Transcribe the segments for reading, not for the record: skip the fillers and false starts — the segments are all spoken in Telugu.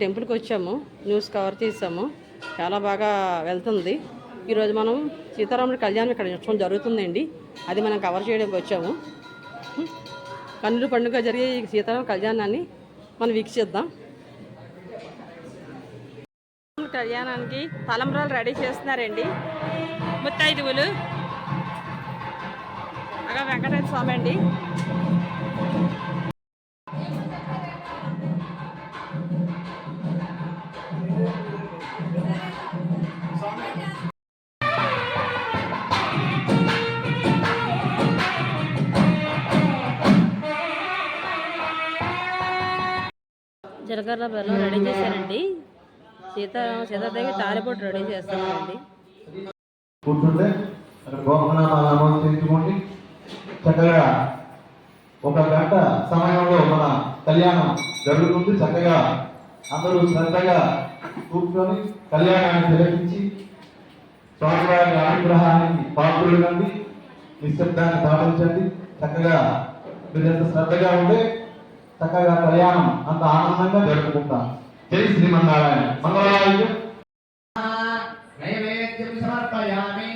టెంపుల్కి వచ్చాము, న్యూస్ కవర్ చేసాము, చాలా బాగా వెళ్తుంది. ఈరోజు మనం సీతారాముడి కళ్యాణం ఇక్కడ ఉత్సవం జరుగుతుందండి, అది మనం కవర్ చేయడానికి వచ్చాము. కన్నుల పండుగ జరిగే ఈ సీతారామ కళ్యాణాన్ని మనం వీక్షిద్దాం. కళ్యాణానికి తలంబ్రాలు రెడీ చేస్తున్నారండి ముత్తైదువులు. అలా వెంకటేశ్వర స్వామి అండి. జీలకర్ర బెల్లం రెడీ చేశారండి. సీతాదేవి తాలిబొట్టు రెడీ చేస్తున్నారండి. కూర్చుంటే చక్కగా 1 గంట సమయంలో మన కళ్యాణం జరుగుతుంది. చక్కగా అందరూ శ్రద్ధగా కూర్చొని కళ్యాణాన్ని తిలకించి స్వామివారి అనుగ్రహానికి పాత్రులు కండి, నిశ్శబ్దాన్ని పాటించండి. చక్కగా మీరు ఎంత శ్రద్ధగా ఉంటే చక్కగా కళ్యాణం అంత ఆనందంగా జరుపుకుంటాం. జై శ్రీమన్నారాయణ. మంగళవాద్యం నైవేద్యం సమర్పయామి.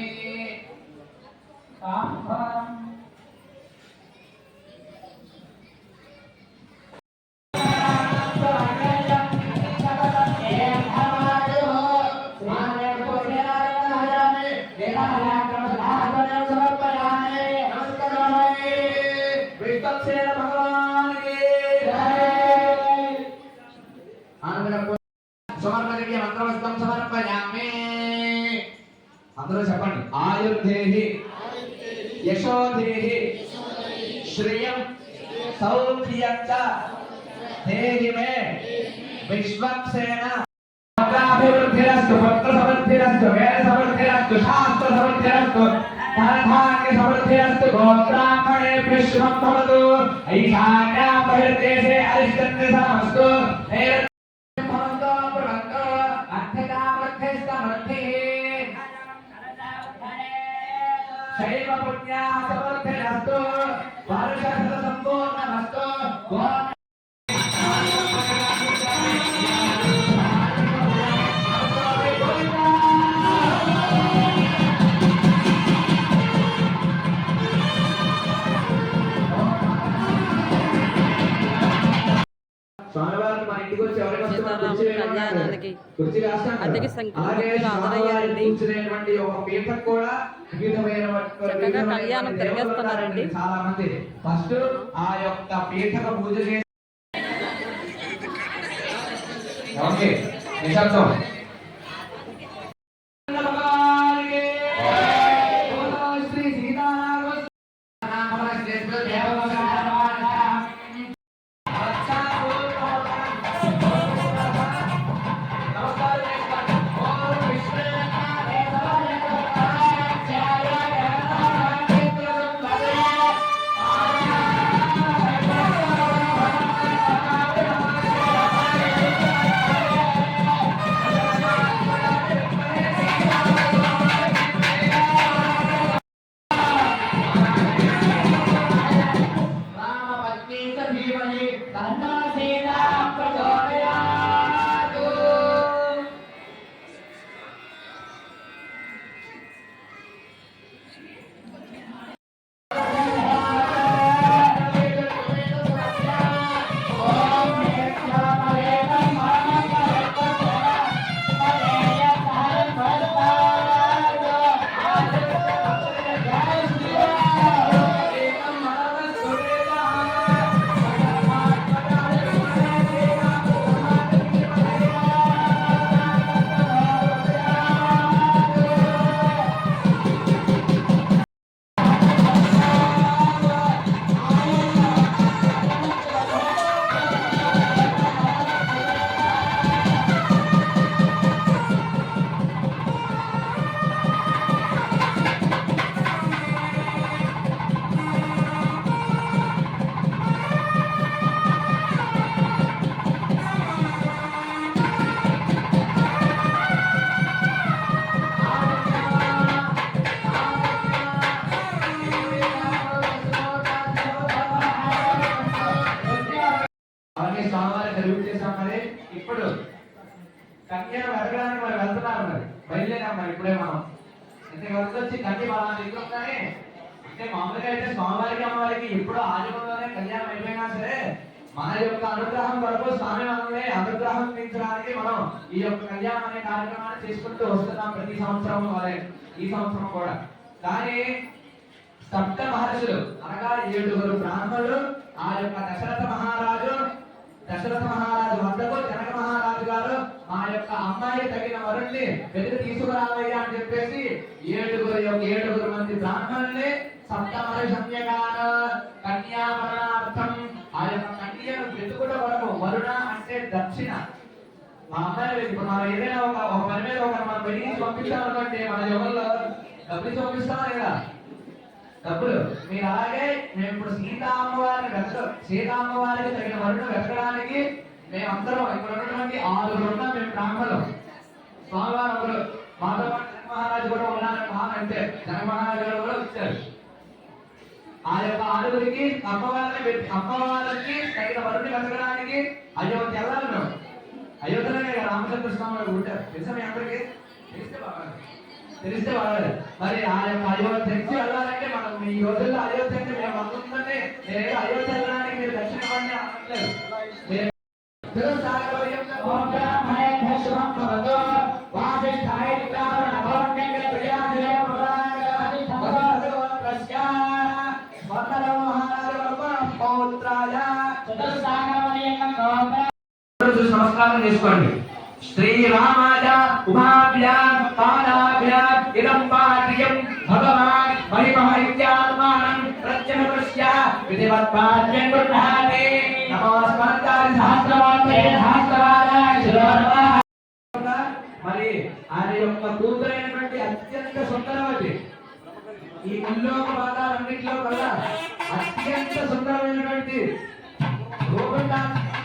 అందరూ చెప్పండి. ఆయుర్దేహి యశోదేహి శ్రియం సౌఖ్యంచ దేహి మే విశ్వక్సేన అభివృద్ధిరస్తు పత్ర సమృద్ధిరస్తు వేద సమృద్ధిరస్తు శాస్త్ర సమృద్ధిరస్తు ధనధాన్య సమృద్ధిరస్తు గోత్రాహ్మణే విశ్వం భవతు ఈశాన్యాం బహిర్దేశే అరిష్టంతే సమస్తు శైవ పుణ్యా సమర్థనస్తు వర్షశత సంపూర్ణమస్తు. స్వామివారిని మన ఇంటికి వచ్చి ఎవరికి కళ్యాణానికి అధిక సంఖ్యలో హాజరయ్యారండి. చక్కగా కళ్యాణం తిరిగేస్తున్నారండి. చాలా మంది ఫస్ట్ ఆ యొక్క పీఠక పూజ చేసి నిశ్శబ్దం. అవన్నీ స్వామివారి సర్వీస్ చేసాం. మరి ఇప్పుడు కన్యను వెతకడానికి మరి వెళ్తున్నారు, మరి బయలుదేరాం మరి ఇప్పుడే మనం. ఇంతకు వచ్చి కన్య బాగా దిగుతానే అంటే మామూలుగా అయితే స్వామివారికి అమ్మవారికి ఎప్పుడో ఆజమంలోనే కళ్యాణం అయిపోయినా సరే మన యొక్క అనుగ్రహం కొరకు స్వామి మనల్ని అనుగ్రహం పెంచడానికి మనం ఈ యొక్క కళ్యాణం అనే కార్యక్రమాన్ని చేసుకుంటూ వస్తున్నాం ప్రతి సంవత్సరం. వలె ఈ సంవత్సరం కూడా. కానీ సప్త మహర్షులు అనగా 7 బ్రాహ్మణులు ఆ యొక్క దశరథ మహారాజు వద్దకు జనక మహారాజు గారు మా యొక్క అమ్మాయి తగిన వరుణ్ణి వెతికి తీసుకురావయ్యా అని చెప్పేసి 7 మంది బ్రాహ్మణుల్ని సప్తమహర్షమ్యగాన కన్యావరణార్థం ఆ యొక్క కన్యను వెతుకుట వరకు. వరుణ అంటే దక్షిణ. మా అమ్మాయి ఇప్పుడు మనం ఏదైనా ఒక పని మీద మనం వెళ్ళి పంపించాలనుకోండి, మన యుగంలో డబ్బులు పంపిస్తామా లేదా? డబ్బులు. మీరు అలాగే మేము ఇప్పుడు సీతా అమ్మవారికి తగిన వరుణ వెతకడానికి మేమందరం ఇక్కడ ఉన్నటువంటి 6 ఉన్నాం. మేము బ్రాహ్మణులు. స్వామివారు ఒకరు, మాతో పాటు జనక మహారాజు కూడా ఉన్నారని మహాన్ అంటే జనక మహారాజు గారు కూడా వచ్చారు. ఆ యొక్క 6గురికి అమ్మవారికి తగిన వరుణ్ణి వెతకడానికి అయోధ్య వెళ్ళాలి. మేము అయోధ్యలోనే రామచంద్ర స్వామి గారు ఉంటారు. తెలుసా మీ అందరికీ? తెలిస్తే వాళ్ళు మరి ఆ యొక్క అయోధ్యకి వెళ్ళాలంటే మనం ఈ రోజుల్లో అయోధ్యకి మేము అనుకుంటుంటే నేను అయోధ్య వెళ్ళడానికి మీరు దక్షిణ పడిన అనట్లేదు. నమస్కారం చేసుకోండి. శ్రీరామాయ ఉమాభ్యాం పాదాభ్యాం ఇదం పాఠ్యం భగవాన్ మహిమహైత్యాత్మానం ప్రత్యనుష్య విధివత్పాద్యం గృహాతి నమస్కారాయ సహస్రవాదే సహస్రవాదాయ శిరోర్వాహ. మరి ఆయన యొక్క కూతురైనటువంటి అత్యంత సుందరవతి, ఈ ముల్లోక పాదాలన్నింటిలో కల్లా అత్యంత సుందరమైనటువంటి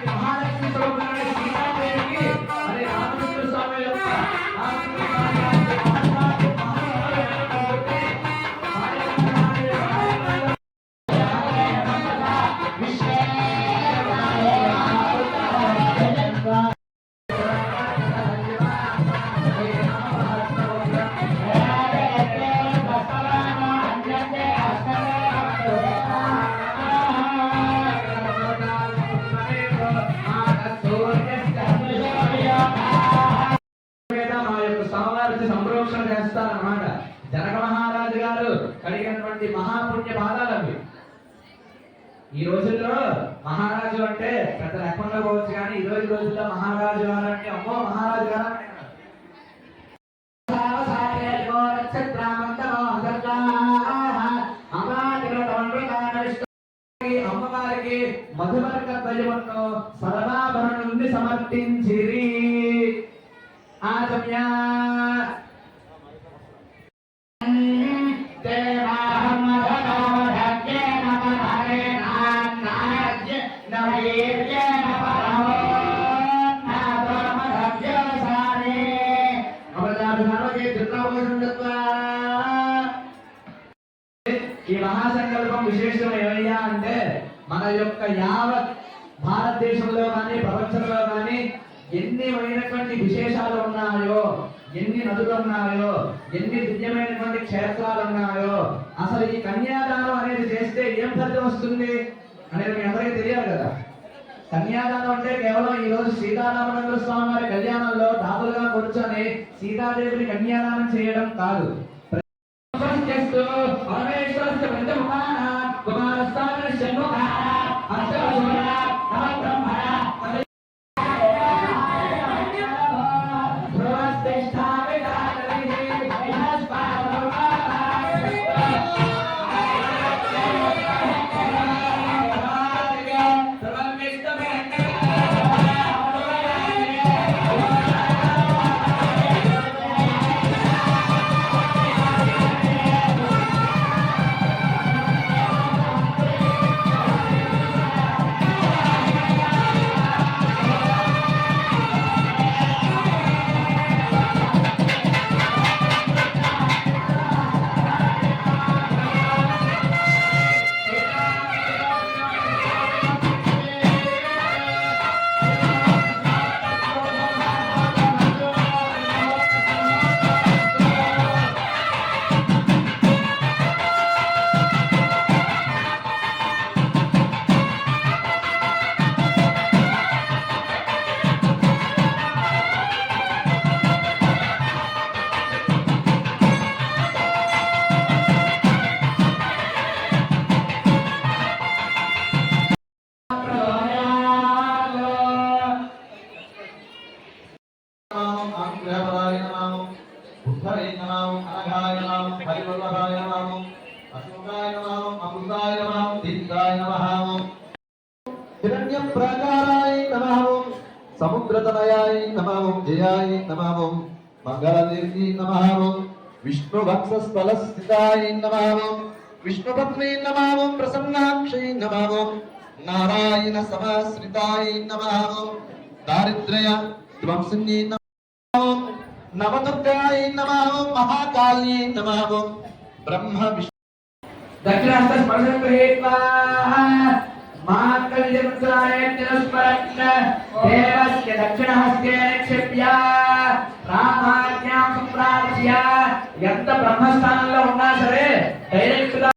మహాలక్ష్మి స్వరూపమైన సీతాదేవికి మరి రామచంద్ర స్వామి యొక్క సంప్రోక్షణ చేస్తారన్నమాట. జనక మహారాజు గారు కలిగినటువంటి మహాపుణ్య పాదాలవి. ఈ రోజుల్లో మహారాజు అంటే పెద్ద లెక్కగా పోవచ్చు, కానీ ఈ రోజుల్లో మహారాజు గారు అంటే అమ్మో మహారాజు గారు అమ్మవారికి మధువర్గ ధ్వజమును సర్వాభరణుల్ని సమర్పించిరి. ఆజమ్యా ఈ మహాసంకల్పం విశేషం ఏమయ్యా అంటే మన యొక్క యావత్ భారతదేశంలో కానీ ప్రపంచంలో కానీ ఎన్ని అయినటువంటి విశేషాలు ఉన్నాయో, ఎన్ని నదులు ఉన్నాయో, ఎన్ని దివ్యమైనటువంటి క్షేత్రాలు ఉన్నాయో, అసలు ఈ కన్యాదానం అనేది చేస్తే ఏం ఫలితం వస్తుంది అనేది మీ అందరికీ తెలియాలి కదా. కన్యాదానం అంటే కేవలం ఈ రోజు సీతారామచంద్ర స్వామి వారి కళ్యాణంలో దాతలుగా కూర్చొని సీతాదేవిని కన్యాదానం చేయడం కాదు. అశోకాయ నమః అమృతాయ నమః దీప్తాయ నమః హిరణ్యప్రాకారాయ నమః సముద్రతనయాయ నమః జయాయ నమః మంగళదేవ్యై నమః విష్ణువక్షస్థలస్థితాయ నమః విష్ణుపత్ని నమః ప్రసన్నాక్షై నమః నారాయణ సమాశ్రితాయ నమః దారిద్ర్య ధ్వంసిన్యై నమః నవదుర్గాయ నమః మహాకాళ్యై నమః బ్రహ్మ విష్ణు దక్షిణహస్త స్పర్శం గృహీత్వా మాంగళ్యముద్రాయజ్ఞస్మరన్ దేవస్య దక్షిణహస్తే నిక్షిప్య రామాజ్ఞాం సంప్రాప్య ఎంత బ్రహ్మస్థానంలో ఉన్నా సరే డైరెక్ట్ గా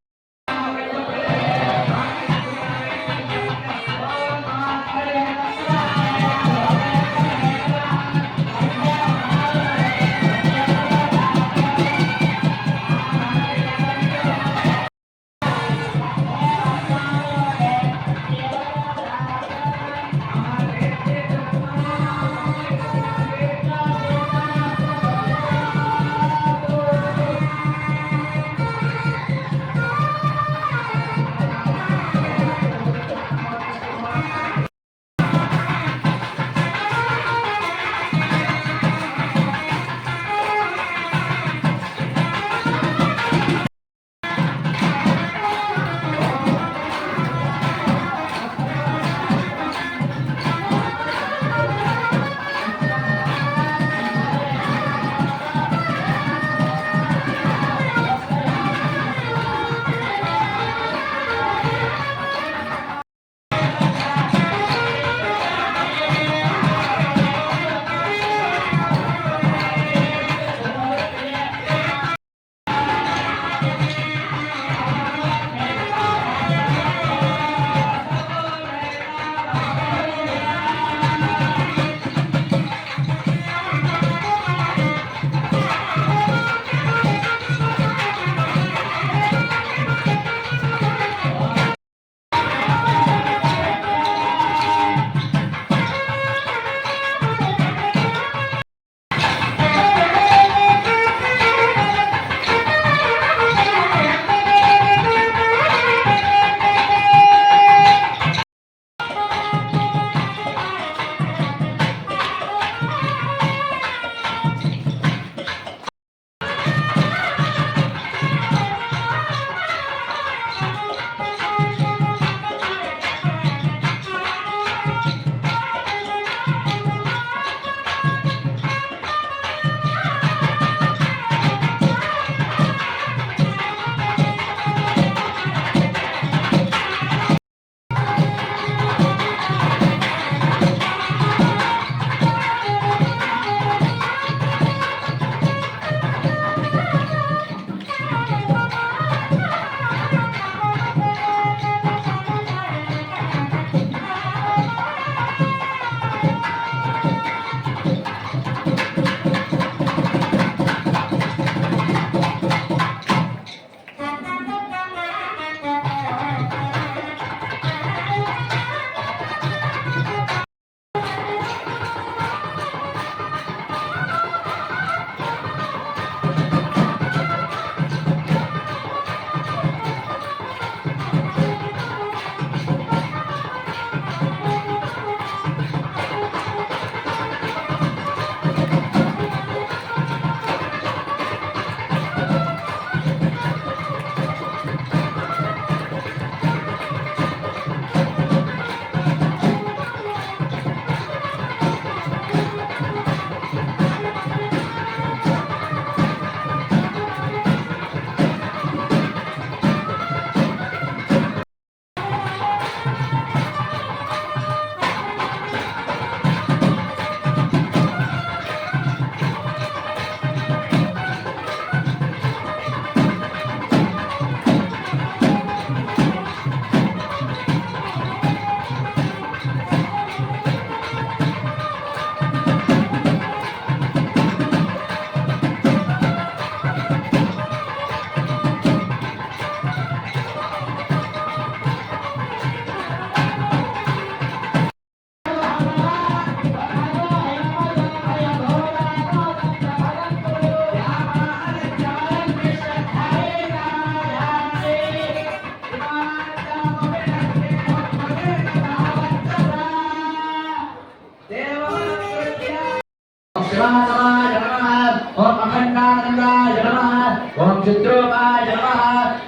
ఓం చిత్రూపాయ నమః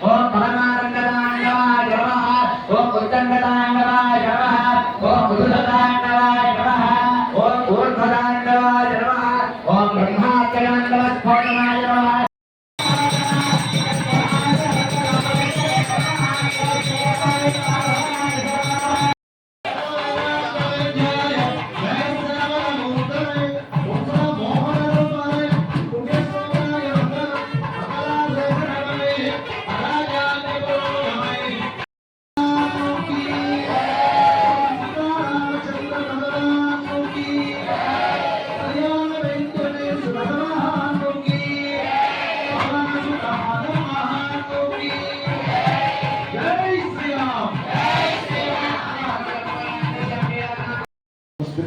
ఓం పరమానందతాండవాయ నమః ఓం ఉత్తంగతాండవాయ నమః ఓం మృదుతాండవాయ నమః ఓం ఊర్ధ్వతాండవాయ నమః ఓం బ్రహ్మాత్మతాండవ స్ఫోటనాయ నమః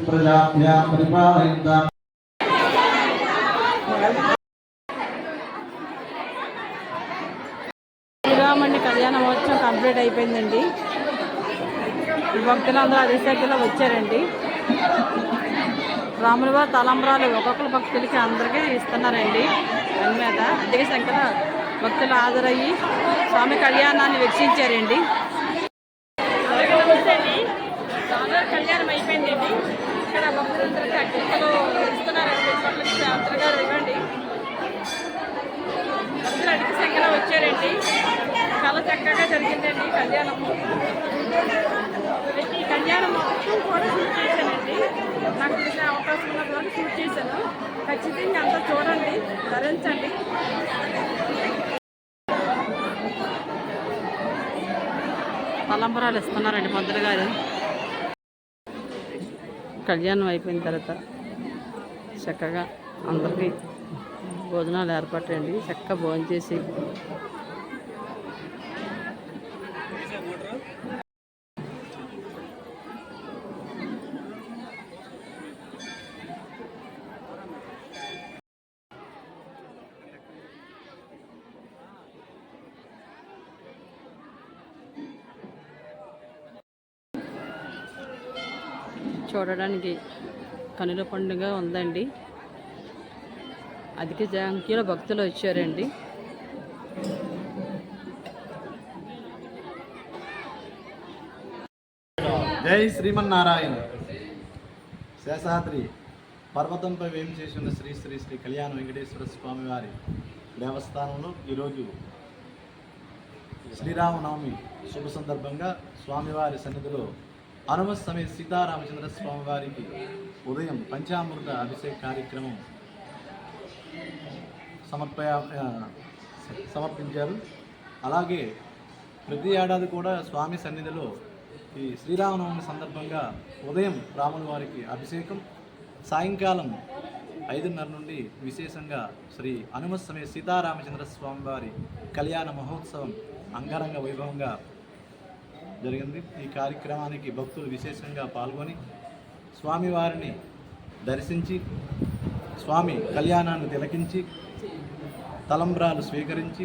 ప్రజాభ్యా పరిపాలయంతాం శ్రీరాముడి కళ్యాణ మహోత్సవం కంప్లీట్ అయిపోయిందండి. భక్తులందరూ అధిశక్తిలో వచ్చారండి. రాముల వారి తలంబ్రాలు ఒక్కొక్కరు భక్తులకి అందరికీ ఇస్తున్నారండి. దాని మీద అధిక సంఖ్యలో భక్తులు హాజరయ్యి స్వామి కళ్యాణాన్ని వీక్షించారండి. కళ్యాణం అయిపోయిందండి. ఇక్కడ భక్తులందరికీ అక్షింతలు ఇస్తున్నారండి. అందరిగా ఇవ్వండి. భక్తులు అధిక సంఖ్యలో వచ్చారండి. చాలా చక్కగా జరిగిందండి కళ్యాణము. ఈ కళ్యాణం మొత్తం కూడా షూట్ చేశానండి. నాకు తెలిసిన అవకాశం ఉన్నంత వరకు షూట్ చేశాను. ఖచ్చితంగా అంతా చూడండి, ధరించండి. తలంబరాలు ఇస్తున్నారండి పంతులు గారు. కళ్యాణం అయిపోయిన తర్వాత చక్కగా అందరికీ భోజనాలు ఏర్పట్టండి. చక్కగా భోజనం చేసి చూడడానికి కనుల పండుగ ఉందండి. అధిక సంఖ్యలో భక్తులు వచ్చారండి. జై శ్రీమన్నారాయణ. శేషాద్రి పర్వతంపై వేంచేసి ఉన్న శ్రీ శ్రీ శ్రీ కళ్యాణ వెంకటేశ్వర స్వామి వారి దేవస్థానంలో ఈరోజు శ్రీరామనవమి శుభ సందర్భంగా స్వామివారి సన్నిధిలో హనుమ సమేత సీతారామచంద్ర స్వామి వారికి ఉదయం పంచామృత అభిషేక కార్యక్రమం సమర్పించారు. అలాగే ప్రతి ఏడాది కూడా స్వామి సన్నిధిలో ఈ శ్రీరామనవమి సందర్భంగా ఉదయం రాముల వారికి అభిషేకం, సాయంకాలం 5:30 నుండి విశేషంగా శ్రీ హనుమ సమేత సీతారామచంద్ర స్వామి వారి కళ్యాణ మహోత్సవం అంగరంగ వైభవంగా జరిగింది. ఈ కార్యక్రమానికి భక్తులు విశేషంగా పాల్గొని స్వామివారిని దర్శించి స్వామి కళ్యాణాన్ని తిలకించి తలంబ్రాలు స్వీకరించి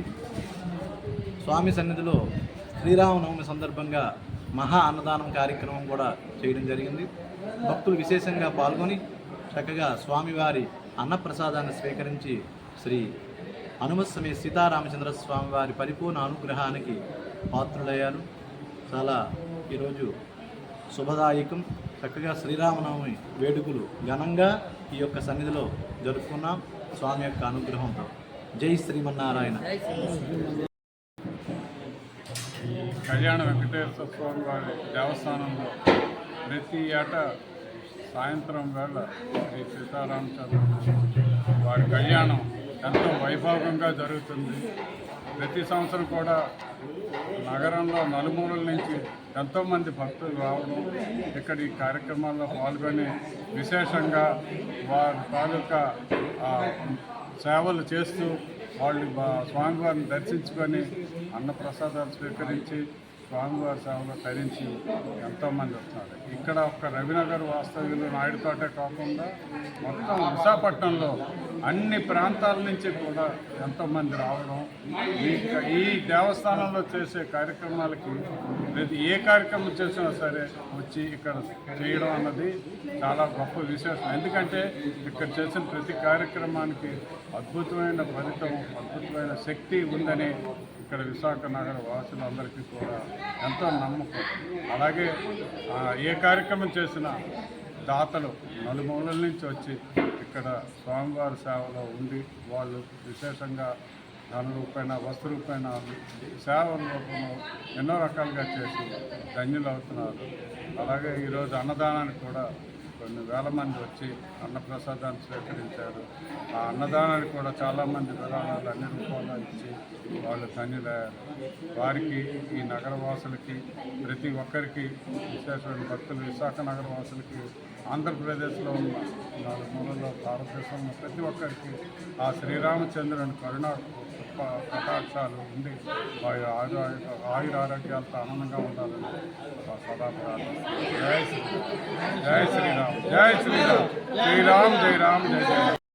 స్వామి సన్నిధిలో శ్రీరామనవమి సందర్భంగా మహా అన్నదానం కార్యక్రమం కూడా చేయడం జరిగింది. భక్తులు విశేషంగా పాల్గొని చక్కగా స్వామివారి అన్నప్రసాదాన్ని స్వీకరించి శ్రీ హనుమ సమేత సీతారామచంద్ర స్వామి వారి పరిపూర్ణ అనుగ్రహానికి పాత్రులయ్యారు. చాలా ఈరోజు శుభదాయకం. చక్కగా శ్రీరామనవమి వేడుకలు ఘనంగా ఈ యొక్క సన్నిధిలో జరుపుకున్నాం స్వామి యొక్క అనుగ్రహంతో. జై శ్రీమన్నారాయణ. కళ్యాణ వెంకటేశ్వర స్వామి వారి దేవస్థానంలో ప్రతి ఏటా సాయంత్రం వేళ శ్రీ సీతారామచంద్ర వారి కళ్యాణం ఎంతో వైభవంగా జరుగుతుంది. ప్రతి సంవత్సరం కూడా నగరంలో నలుమూలల నుంచి ఎంతోమంది భక్తులు రావడం, ఇక్కడ ఈ కార్యక్రమాల్లో పాల్గొని విశేషంగా వారి తాలూకా సేవలు చేస్తూ వాళ్ళు స్వామివారిని దర్శించుకొని అన్నప్రసాదాలు స్వీకరించి స్వామివారి సేవలో తరించి ఎంతోమంది వస్తున్నారు. ఇక్కడ ఒక్క రవినగర్ వాస్తవ్యులు నాయుడుతోటే కాకుండా మొత్తం విశాఖపట్నంలో అన్ని ప్రాంతాల నుంచి కూడా ఎంతోమంది రావడం, ఈ దేవస్థానంలో చేసే కార్యక్రమాలకి ఏ కార్యక్రమం చేసినా సరే వచ్చి ఇక్కడ చేయడం అన్నది చాలా గొప్ప విశేషం. ఎందుకంటే ఇక్కడ చేసిన ప్రతి కార్యక్రమానికి అద్భుతమైన ఫలితం, అద్భుతమైన శక్తి ఉందని ఇక్కడ విశాఖ నగర వాసులందరికీ కూడా ఎంతో నమ్మకం. అలాగే ఏ కార్యక్రమం చేసినా దాతలు నలుమూలల నుంచి వచ్చి ఇక్కడ స్వామివారి సేవలో ఉండి వాళ్ళు విశేషంగా ధన రూపాయన వస్తు రూపాయన సేవల రూపంలో ఎన్నో రకాలుగా చేసి ధన్యులు అవుతున్నారు. అలాగే ఈరోజు అన్నదానానికి కూడా కొన్ని వేల మంది వచ్చి అన్నప్రసాదాన్ని స్వీకరించారు. ఆ అన్నదానానికి కూడా చాలామంది విరాళాలు అన్ని రూపాల్లో ఇచ్చి వాళ్ళు ధన్యులయ్యారు. వారికి ఈ నగరవాసులకి ప్రతి ఒక్కరికి విశేషమైన భక్తులు విశాఖ నగరవాసులకి ఆంధ్రప్రదేశ్లో ఉన్న 4 మూలల్లో భారతదేశంలో ప్రతి ఒక్కరికి ఆ శ్రీరామచంద్రుని కరుణ కటాక్షాలు ఉండి వారి ఆయురారోగ్యాలతో ఆనందంగా ఉండాలని సదా ప్రార్థన. జై శ్రీరామ్, జై శ్రీరామ్, శ్రీరామ్ జై రామ్, జై జయ.